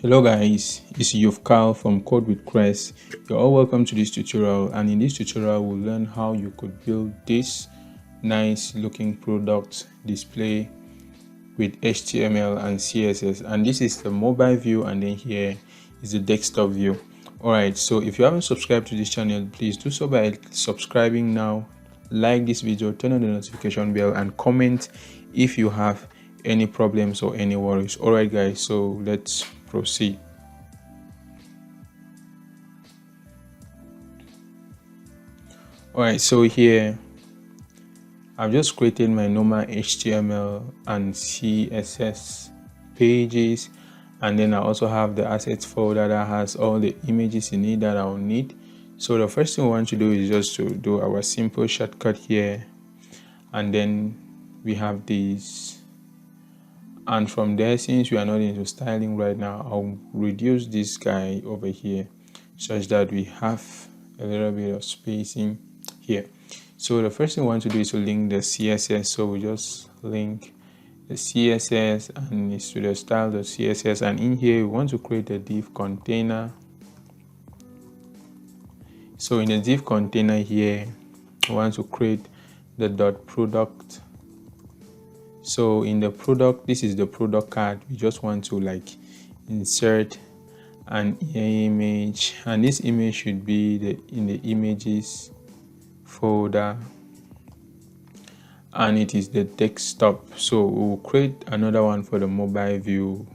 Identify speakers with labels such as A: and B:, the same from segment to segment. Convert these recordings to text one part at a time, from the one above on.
A: Hello guys, it's Carl from Code with Crest. You're all welcome to this tutorial, and in this tutorial we'll learn how you could build this nice looking product display with HTML and CSS. And this is the mobile view, and then here is the desktop view. Alright, so if you haven't subscribed to this channel, please do so by subscribing now, like this video, turn on the notification bell, and comment if you have any problems or any worries. Alright guys, so let's proceed. Alright, so here I've just created my normal HTML and CSS pages, and then I also have the assets folder that has all the images in it that I'll need. So the first thing we want to do is just to do our simple shortcut here, and then we have these. And from there, since we are not into styling right now, I'll reduce this guy over here such that we have a little bit of spacing here. So the first thing we want to do is to link the CSS. So we just link the CSS and it's to the style.css, and in here we want to create a div container. So in the div container here, we want to create the dot product. So in the product, this is the product card. We just want to insert an image, and this image should be in the images folder, and it is the desktop. So we'll create another one for the mobile view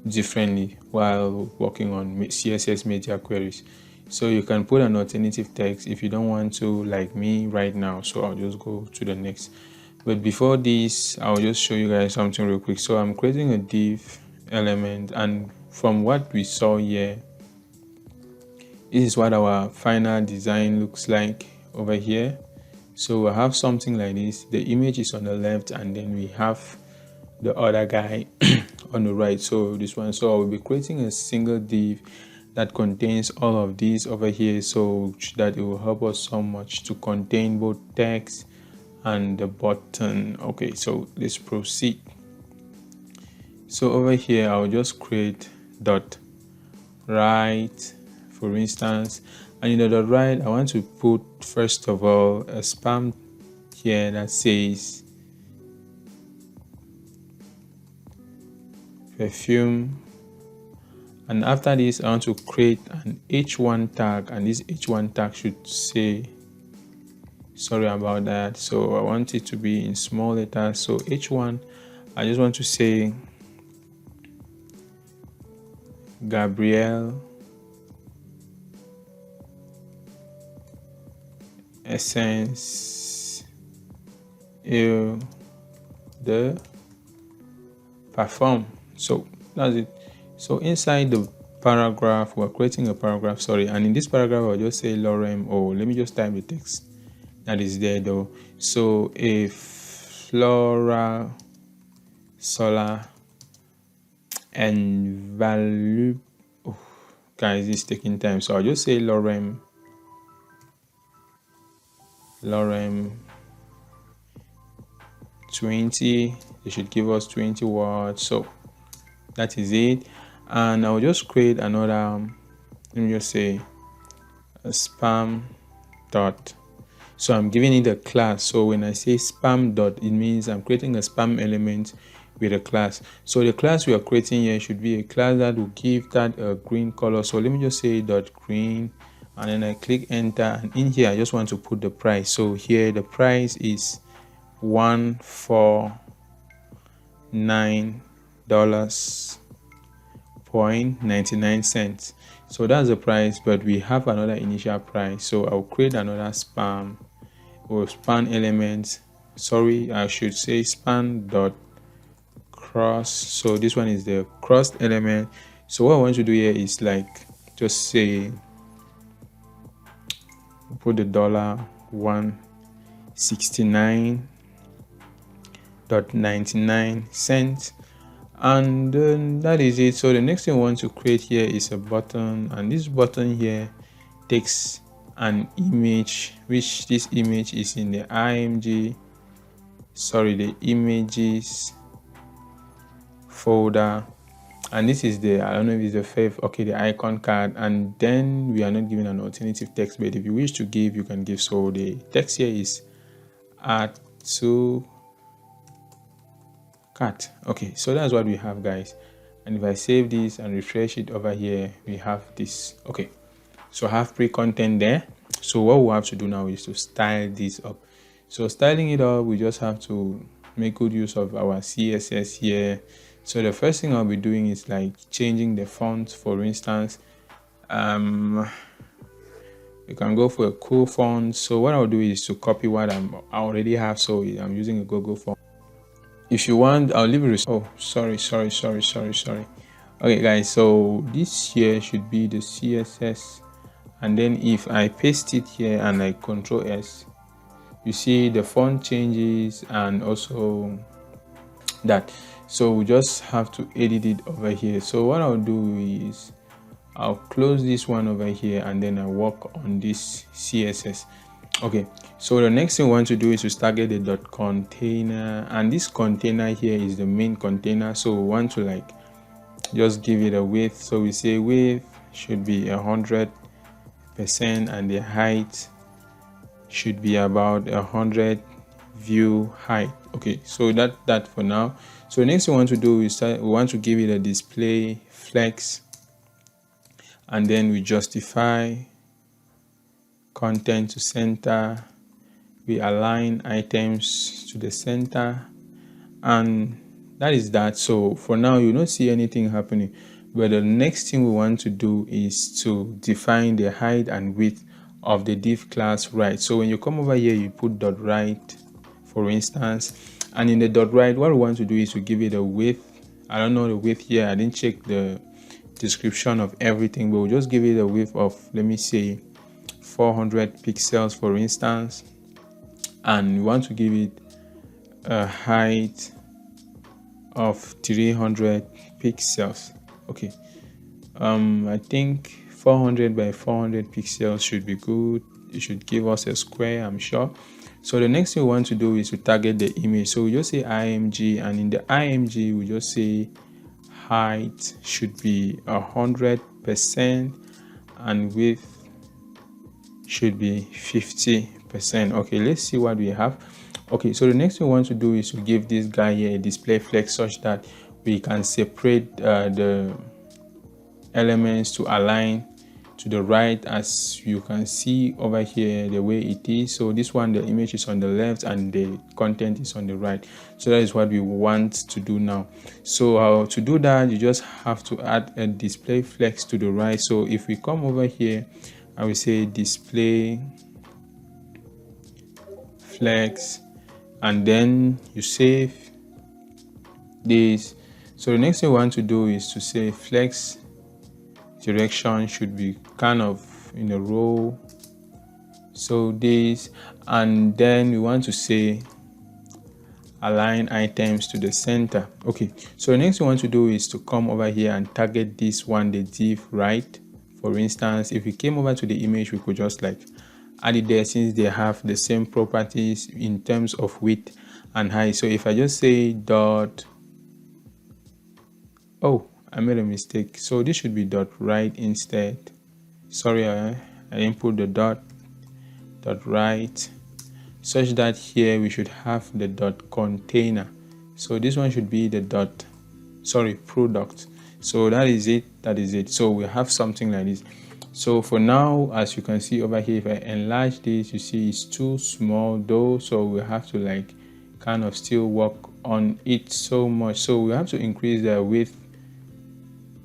A: differently while working on CSS media queries. So you can put an alternative text if you don't want to, like me right now. So I'll just go to the next. But before this, I'll just show you guys something real quick. So I'm creating a div element, and from what we saw here, this is what our final design looks like over here. So I have something like this. The image is on the left, and then we have the other guy on the right. So this one. So I will be creating a single div that contains all of these over here, so that it will help us so much to contain both text and the button. Okay, so let's proceed. So over here I'll just create dot right, for instance, and in the dot right I want to put first of all a spam here that says perfume, and after this I want to create an h1 tag, and this h1 tag should say, sorry about that, so I want it to be in small letters. So h1, I just want to say Gabriel essence de perform. So that's it. So inside the paragraph, we're creating a paragraph, sorry, and in this paragraph I'll just say lorem, or let me just type the text that is there though. So a floral solar and value, guys, it's taking time, so I'll just say lorem 20. They should give us 20 words. So that is it, and I'll just create another, let me just say a spam dot. So I'm giving it a class. So when I say spam dot, it means I'm creating a spam element with a class. So the class we are creating here should be a class that will give that a green color. So let me just say dot green, and then I click enter, and in here I just want to put the price. So here the price is $149.99. so that's the price, but we have another initial price. So I'll create another spam or span element, sorry, I should say span dot cross. So this one is the crossed element. So what I want to do here is just say, put the $169.99, and then that is it. So the next thing I want to create here is a button, and this button here takes an image, which this image is in the the images folder, and this is the, I don't know if it's the fave, okay, the icon card, and then we are not giving an alternative text, but if you wish to give, you can give. So the text here is add to cart. Okay, so that's what we have, guys. And if I save this and refresh it over here, we have this. Okay, so I have pre-content there. So what we have to do now is to style this up. So styling it up, we just have to make good use of our CSS here. So the first thing I'll be doing is like changing the font. For instance, you can go for a cool font. So what I'll do is to copy what I already have. So I'm using a Google font. If you want, I'll leave it. Oh, sorry. Okay, guys, so this here should be the CSS, and then if I paste it here and I Control S, you see the font changes and also that. So we just have to edit it over here. So what I'll do is I'll close this one over here, and then I work on this CSS. Okay, so the next thing we want to do is to target the dot container, and this container here is the main container. So we want to like just give it a width. So we say width should be 100%, and the height should be about 100 view height. Okay, so that for now. So the next thing we want to do is we want to give it a display flex, and then we justify content to center, we align items to the center, and that is that. So for now you don't see anything happening, but the next thing we want to do is to define the height and width of the div class right. So when you come over here, you put dot right, for instance, and in the dot right, what we want to do is to give it a width. I don't know the width here, I didn't check the description of everything, but we'll just give it a width of, let me say, 400 pixels, for instance, and we want to give it a height of 300 pixels. Okay, I think 400 by 400 pixels should be good. It should give us a square, I'm sure. So the next thing we want to do is to target the image. So we just say img, and in the img we just say height should be 100%, and width should be 50%. Okay, let's see what we have. Okay, so the next thing we want to do is to give this guy here a display flex such that we can separate the elements to align to the right, as you can see over here the way it is. So this one, the image is on the left and the content is on the right. So that is what we want to do now. So to do that, you just have to add a display flex to the right. So if we come over here, I will say display flex, and then you save this. So the next thing we want to do is to say flex direction should be kind of in a row, so this, and then we want to say align items to the center. Okay, so the next thing we want to do is to come over here and target this one, the div right. For instance, if we came over to the image, we could just like add it there, since they have the same properties in terms of width and height. So if I just say dot, oh, I made a mistake. So this should be dot right instead. Sorry, I didn't put the dot right, such that here we should have the dot container. So this one should be the dot, sorry, product. So that is it. So we have something like this. So for now, as you can see over here, if I enlarge this, you see it's too small though, so we have to like kind of still work on it so much. So we have to increase the width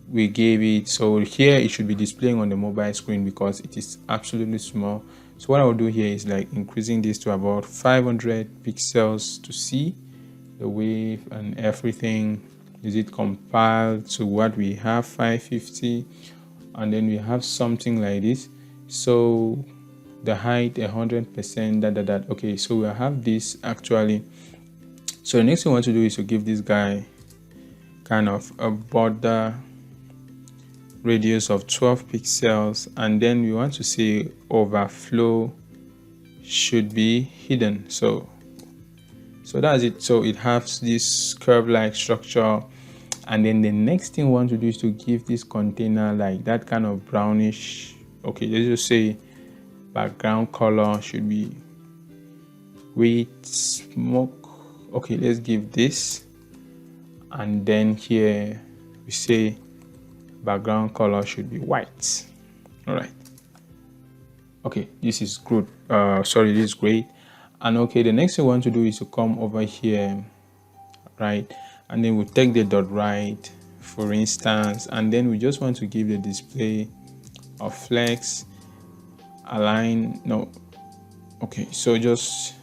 A: we gave it. So here it should be displaying on the mobile screen because it is absolutely small. So what I will do here is like increasing this to about 500 pixels to see the width and everything. Is it compiled to what we have, 550, and then we have something like this. So the height 100%, okay, so we have this actually. So the next thing we want to do is to give this guy kind of a border radius of 12 pixels, and then we want to say overflow should be hidden. So that's it. So it has this curve like structure, And then the next thing we want to do is to give this container like that kind of brownish. Okay, let's just say background color should be with smoke. Okay, let's give this, and then here we say background color should be white. All right. Okay, this is good. Sorry, this is great. And okay, the next thing we want to do is to come over here, right? And then we take the dot right, for instance, and then we just want to give the display of flex align. No, okay, so just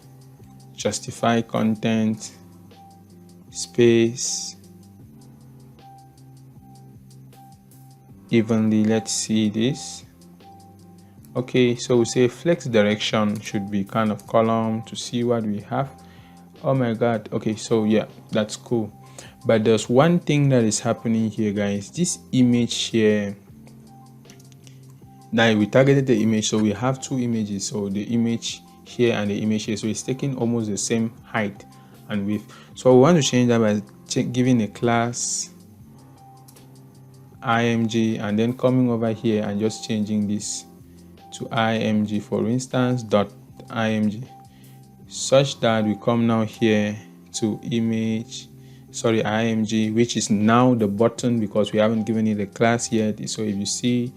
A: justify content space evenly. Let's see this. Okay, so we say flex direction should be kind of column to see what we have. Oh my god. Okay, so yeah, that's cool. But there's one thing that is happening here, guys. This image here, now we targeted the image, so we have two images, so the image here and the image here, so it's taking almost the same height and width. So we want to change that by giving a class img and then coming over here and just changing this to img, for instance, dot img, such that we come now here to image, sorry, img, which is now the button because we haven't given it a class yet. So if you see,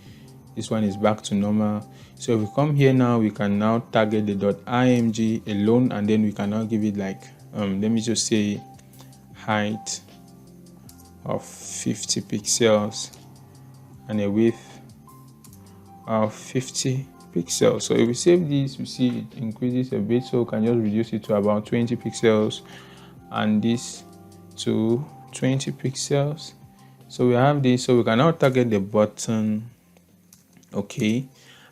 A: this one is back to normal. So if we come here now, we can now target the dot img alone, and then we can now give it like let me just say height of 50 pixels and a width of 50 pixels. So if we save this, we see it increases a bit, so we can just reduce it to about 20 pixels and this to 20 pixels. So we have this, so we can now target the button. Okay,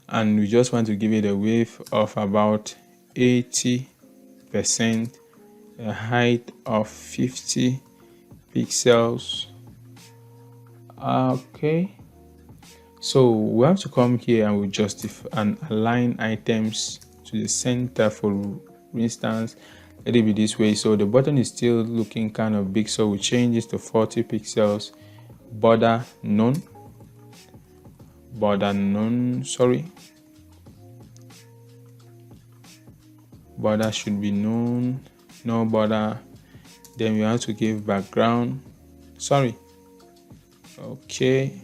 A: and we just want to give it a width of about 80%, a height of 50 pixels. Okay, so we have to come here and we justify and align items to the center. For instance, let it be this way. So the button is still looking kind of big, so we change this to 40 pixels. Border none, sorry, border should be none, no border. Then we have to give background, sorry, okay,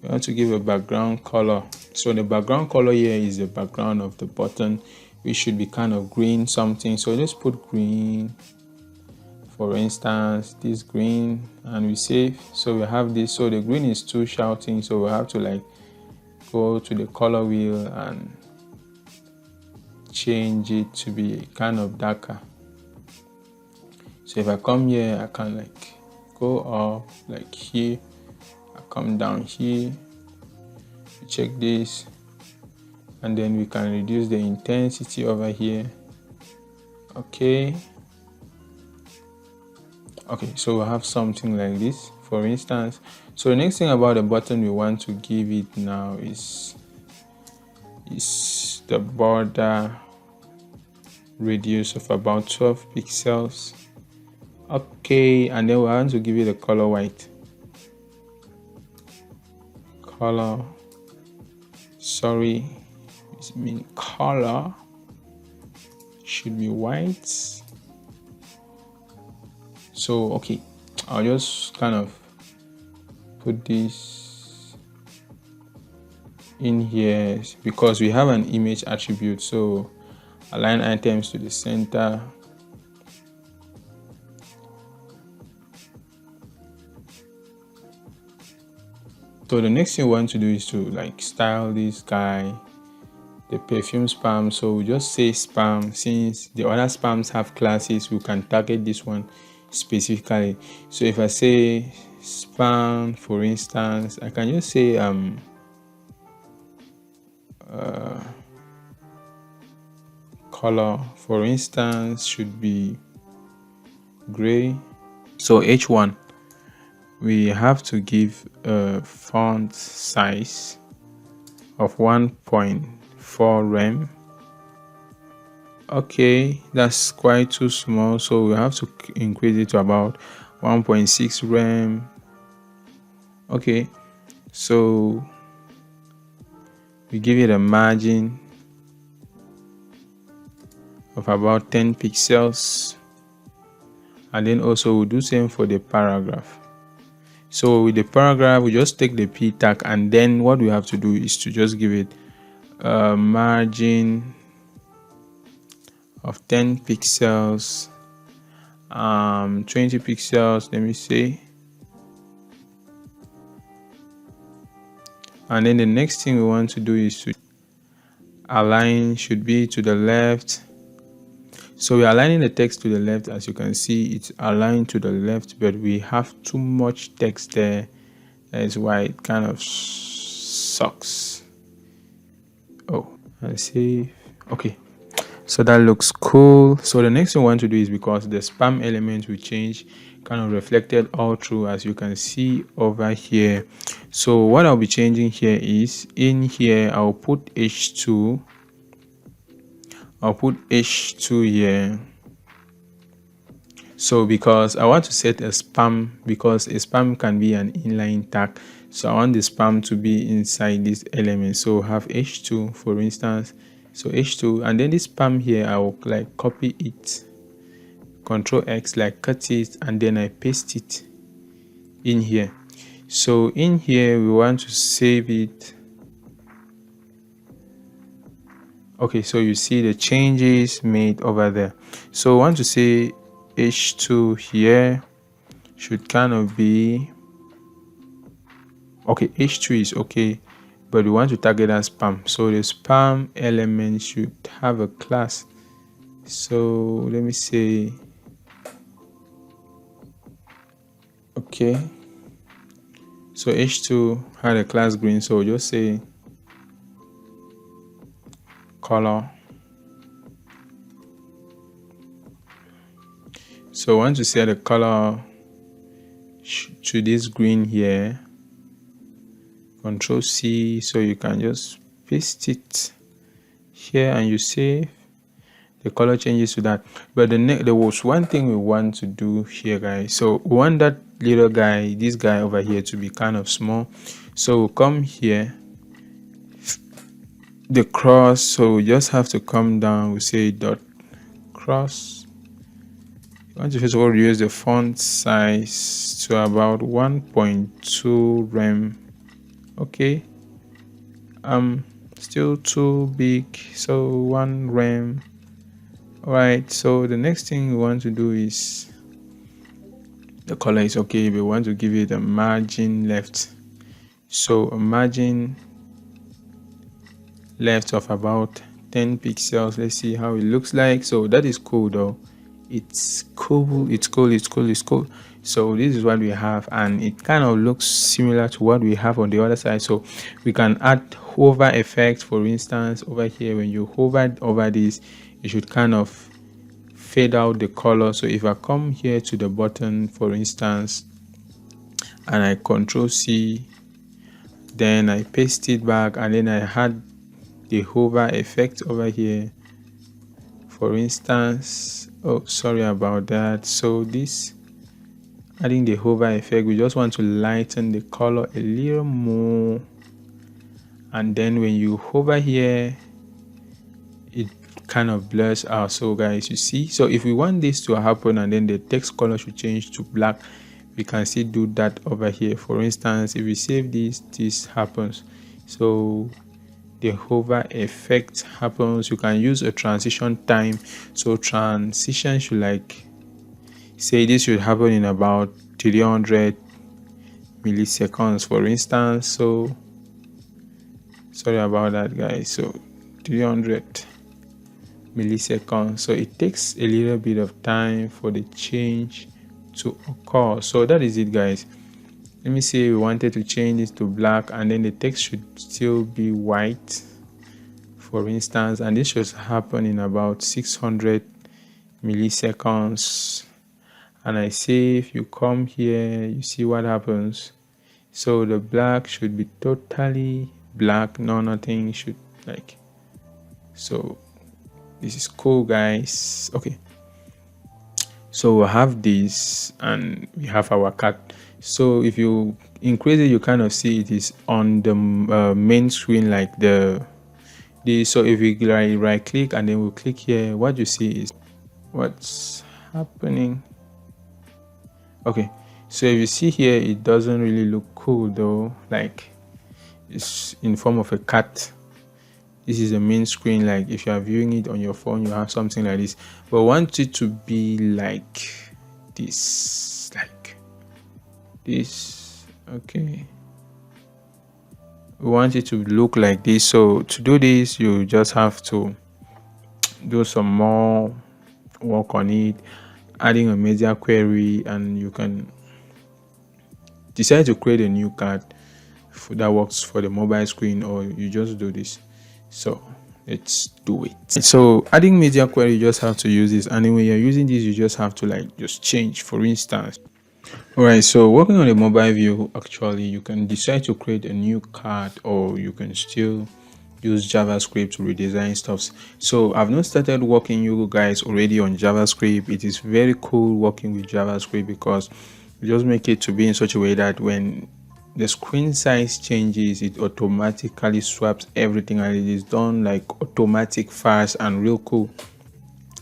A: we want to give a background color. So the background color here is the background of the button, which should be kind of green something. So let's put green, for instance, this green, and we save. So we have this, so the green is too shouting, so we have to like go to the color wheel and change it to be kind of darker. So if I come here, I can like go up like here, I come down here, we check this, and then we can reduce the intensity over here. Okay, so we have something like this, for instance. So the next thing about the button we want to give it now is the border radius of about 12 pixels. Okay, and then we want to give it a color white. Color, sorry, I mean color should be white. So okay, I'll just kind of put this in here because we have an image attribute. So align items to the center. So the next thing we want to do is to like style this guy, the perfume spam. So we just say spam. Since the other spams have classes, we can target this one specifically. So if I say spam, for instance, I can just say color, for instance, should be gray. So H1, we have to give a font size of 1.4 rem. Okay, that's quite too small, so we have to increase it to about 1.6 rem. Okay, so we give it a margin of about 10 pixels, and then also we'll do same for the paragraph. So with the paragraph, we just take the p tag, and then what we have to do is to just give it a margin of 10 pixels, 20 pixels, let me say. And then the next thing we want to do is to align, should be to the left. So we're aligning the text to the left. As you can see, it's aligned to the left, but we have too much text there. That's why it kind of sucks. Oh, and see. Okay, so that looks cool. So the next thing we want to do is, because the spam element will change, kind of reflected all through, as you can see over here. So what I'll be changing here is, in here I'll put h2. I'll put h2 here. So because I want to set a spam, because a spam can be an inline tag, so I want the spam to be inside this element. So have h2, for instance. So h2, and then this spam here, I will like copy it, Control X, like cut it, and then I paste it in here. So in here we want to save it. Okay, so you see the changes made over there. So I want to say h2 here should kind of be okay. h2 is okay, but we want to target as spam. So the spam element should have a class. So let me say, okay, so h2 had a class green, so we'll just say color. So I want to set the color to this green here. Control C, so you can just paste it here and you save. The color changes to that. But there was one thing we want to do here, guys. So we want that little guy, this guy over here, to be kind of small. So we'll come here, the cross, so we just have to come down. We say dot cross. I want to first of all reduce the font size to about 1.2 rem. Okay, still too big, so 1 rem. All right, so the next thing we want to do is, the color is okay, we want to give it a margin left. So a margin left of about 10 pixels. Let's see how it looks like. So that is cool though. It's cool, it's cool, it's cool, it's cool. So this is what we have, and it kind of looks similar to what we have on the other side. So we can add hover effect, for instance. Over here, when you hover over this, it should kind of fade out the color. So if I come here to the button, for instance, and I Control C, then I paste it back, and then I had the hover effect over here, for instance. Oh, sorry about that. So this, adding the hover effect, we just want to lighten the color a little more, and then when you hover here, it kind of blurs out. So guys, you see, so if we want this to happen and then the text color should change to black, we can still do that over here. For instance, if we save this happens. So the hover effect happens. You can use a transition time. So transition should, like, say this should happen in about 300 milliseconds, for instance. So sorry about that, guys. So 300 milliseconds. So it takes a little bit of time for the change to occur. So that is it, guys. Let me say we wanted to change this to black, and then the text should still be white, for instance, and this should happen in about 600 milliseconds. And I say if you come here, you see what happens. So the black should be totally black, nothing should, like, so this is cool, guys. Okay, So we have this and we have our cat. So if you increase it, you kind of see it is on the main screen, like the so if we right click and then we click here, what you see is what's happening. Okay, so if you see here, it doesn't really look cool though, like it's in form of a cat. This is the main screen. Like if you are viewing it on your phone, you have something like this, but want it to be like this, like this. Okay, we want it to look like this. So to do this, you just have to do some more work on it, adding a media query, and you can decide to create a new card that works for the mobile screen, or you just do this. So let's do it. So adding media query, you just have to use this, and when you're using this, you just have to like just change. For instance, all right, so working on the mobile view, actually you can decide to create a new card, or you can still use JavaScript to redesign stuff. So I've not started working you guys already on JavaScript. It is very cool working with JavaScript because you just make it to be in such a way that when the screen size changes, it automatically swaps everything, and it is done like automatic, fast, and real cool.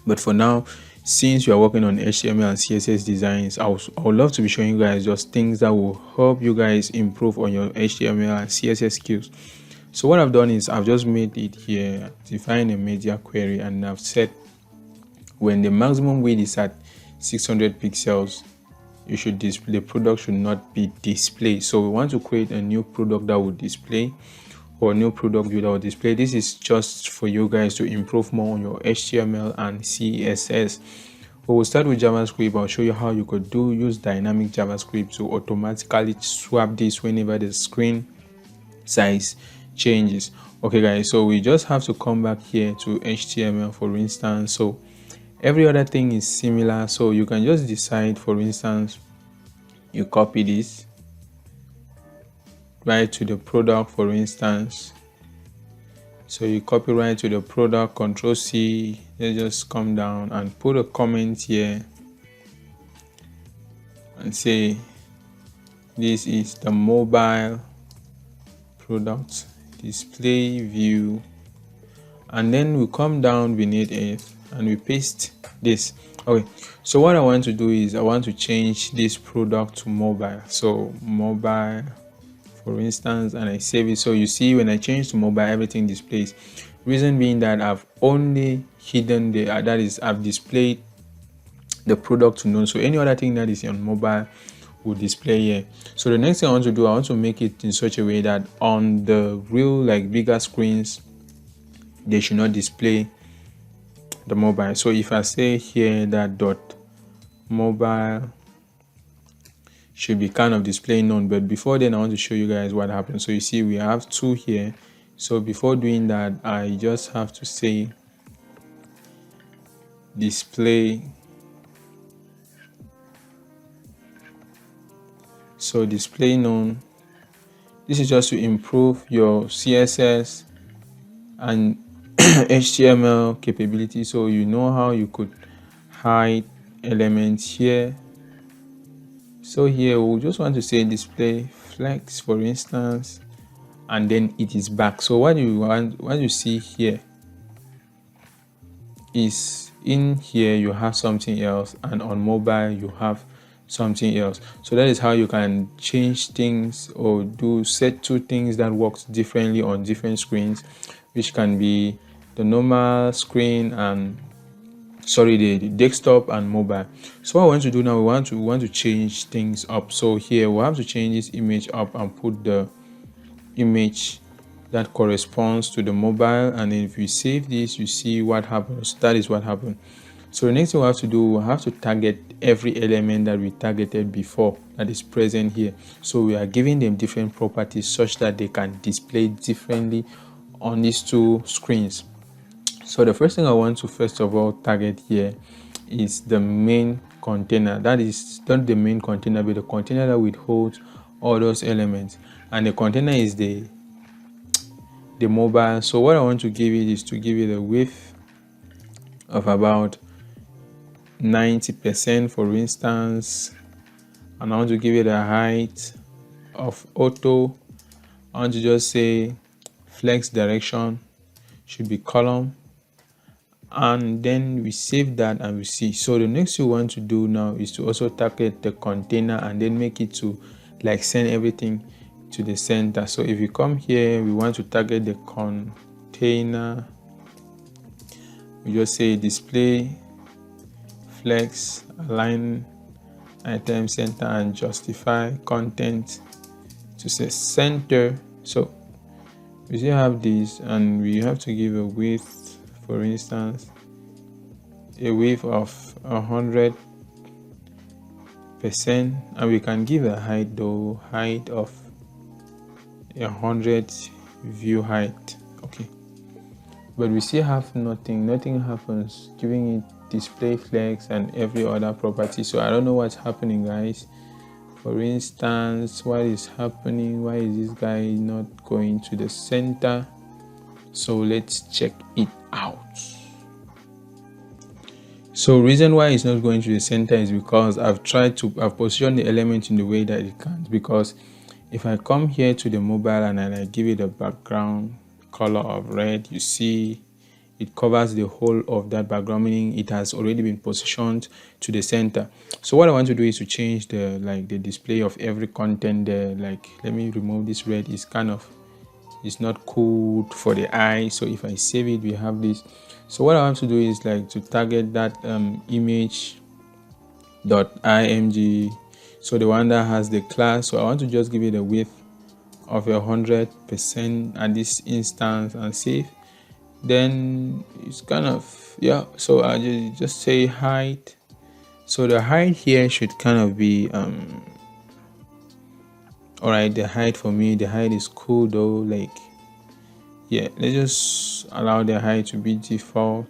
A: But for now, since you are working on HTML and CSS designs, I would love to be showing you guys just things that will help you guys improve on your HTML and CSS skills. So what I've done is I've just made it here, define a media query, and I've said when the maximum width is at 600 pixels, you should display, the product should not be displayed. So we want to create a new product that will display, or a new product view that will display. This is just for you guys to improve more on your HTML and CSS. But we'll start with JavaScript. I'll show you how you could use dynamic JavaScript to automatically swap this whenever the screen size changes. Okay guys, so we just have to come back here to HTML, for instance. So every other thing is similar, so you can just decide, for instance, you copy this right to the product, for instance. So you copy right to the product, Control C, let's just come down and put a comment here and say this is the mobile product display view, and then we come down beneath it and we paste this. Okay, so what I want to do is I want to change this product to mobile. So mobile, for instance, and I save it. So you see when I change to mobile, everything displays. Reason being that I've only hidden the that is I've displayed the product to none, so any other thing that is on mobile will display here. So the next thing I want to do, I want to make it in such a way that on the real like bigger screens, they should not display the mobile. So if I say here that dot mobile should be kind of displaying none, but before then I want to show you guys what happens. So you see we have two here. So before doing that, I just have to say display. So display none. This is just to improve your CSS and HTML capability, so you know how you could hide elements here. So here we'll just want to say display flex, for instance, and then it is back. So what you see here is in here you have something else, and on mobile you have something else. So that is how you can change things or set two things that works differently on different screens, which can be the normal screen and the desktop and mobile. So what I want to do now, we want to change things up. So here we have to change this image up and put the image that corresponds to the mobile, and then if we save this, you see what happens. That is what happened. So the next thing we have to do, we have to target every element that we targeted before that is present here. So we are giving them different properties such that they can display differently on these two screens. So the first thing I want to first of all target here is the main container. That is not the main container, but the container that withholds all those elements, and the container is the mobile. So what I want to give it is to give it a width of about 90%, for instance, and I want to give it a height of auto. I want to just say flex direction should be column, and then we save that and we see. So the next thing we want to do now is to also target the container and then make it to like send everything to the center. So if you come here, we want to target the container. We just say display, flex, align item center, and justify content to say center. So we still have this, and we have to give a width, for instance, a width of 100%, and we can give a height though, height of 100 view height. Okay, but we still have nothing happens, giving it display, flex, and every other property. So I don't know what's happening, guys. For instance, what is happening? Why is this guy not going to the center? So let's check it out. So reason why it's not going to the center is because I've positioned the element in the way that it can't. Because if I come here to the mobile and I give it a background color of red, you see it covers the whole of that background, meaning it has already been positioned to the center. So what I want to do is to change the display of every content there. Like, let me remove this red. It's not cool for the eye. So if I save it, we have this. So what I want to do is like to target that image.img, so the one that has the class. So I want to just give it a width of 100% at this instance and save. Then it's kind of, yeah, so I just say height. So the height here should kind of be all right. The height, for me, the height is cool though. Like, yeah, let's just allow the height to be default.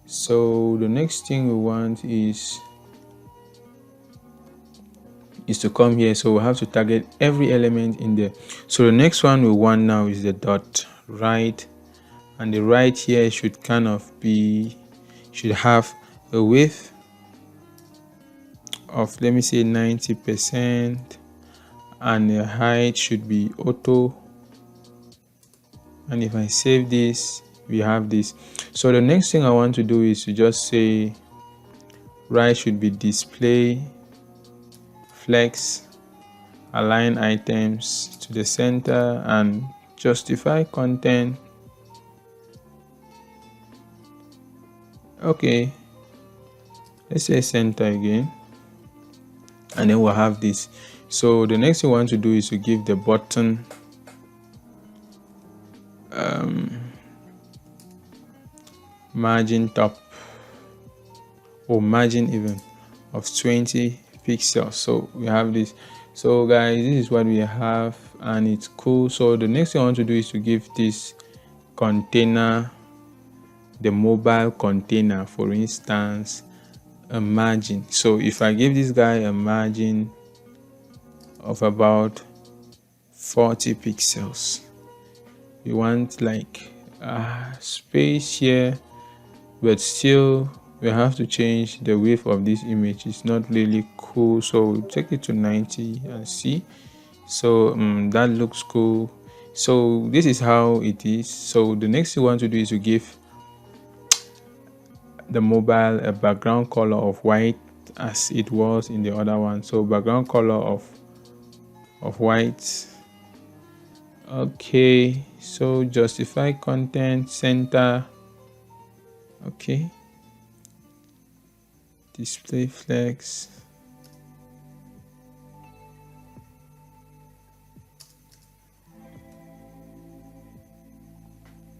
A: So the next thing we want is to come here. So we have to target every element in there. So the next one we want now is the dot right, and the right here should have a width of, let me say, 90%, and the height should be auto. And if I save this, we have this. So the next thing I want to do is to just say right should be display, flex, align items to the center, and justify content. Okay, let's say center again, and then we'll have this. So the next thing we want to do is to give the button margin top, or margin even, of 20 pixels. So we have this. So guys, this is what we have, and it's cool. So the next thing I want to do is to give this container, the mobile container, for instance, a margin. So if I give this guy a margin of about 40 pixels, we want like space here, but still we have to change the width of this image. It's not really cool, so we'll take it to 90 and see. So that looks cool. So this is how it is. So the next thing we want to do is to give the mobile a background color of white as it was in the other one. So background color of white. Okay, so justify content, center. Okay, display, flex.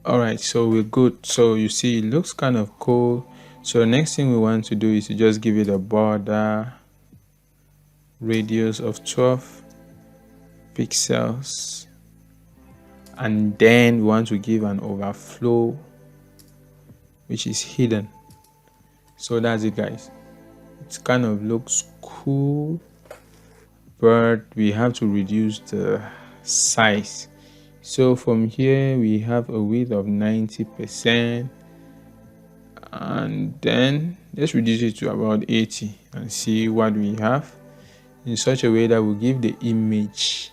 A: All right, so we're good. So you see, it looks kind of cool. So the next thing we want to do is to just give it a border radius of 12 pixels, and then we want to give an overflow which is hidden. So that's it, guys. It kind of looks cool, but we have to reduce the size. So from here we have a width of 90%, and then let's reduce it to about 80 and see what we have in such a way that will give the image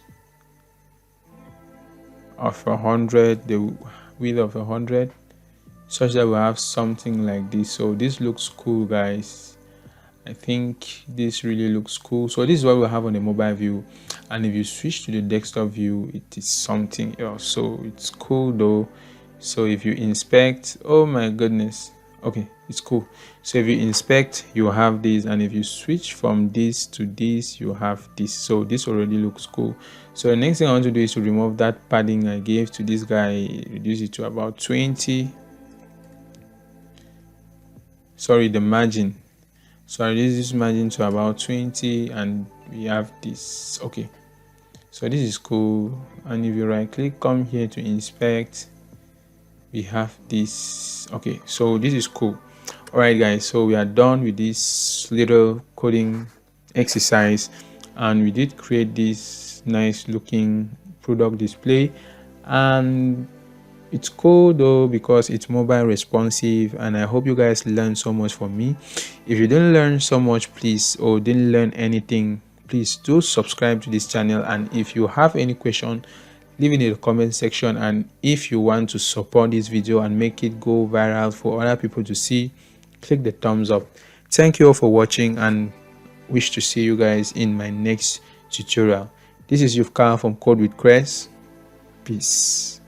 A: of 100, the width of 100, such that we have something like this. So this looks cool, guys. I think this really looks cool. So this is what we have on the mobile view, and if you switch to the desktop view, it is something else. So it's cool though. So if you inspect, oh my goodness, okay, it's cool. So if you inspect, you have this, and if you switch from this to this, you have this. So this already looks cool. So the next thing I want to do is to remove that padding I gave to this guy, reduce it to about 20. Sorry, the margin. So I reduce this margin to about 20, and we have this. Okay, so this is cool. And if you right click, come here to inspect, we have this. Okay, so this is cool. All right, guys, so we are done with this little coding exercise, and we did create this nice looking product display, and it's cool though because it's mobile responsive. And I hope you guys learned so much from me. If you didn't learn so much, please, or didn't learn anything, please do subscribe to this channel. And if you have any question, leave it in the comment section. And if you want to support this video and make it go viral for other people to see, click the thumbs up. Thank you all for watching, and wish to see you guys in my next tutorial. This is Yufka from Code with Crest. Peace.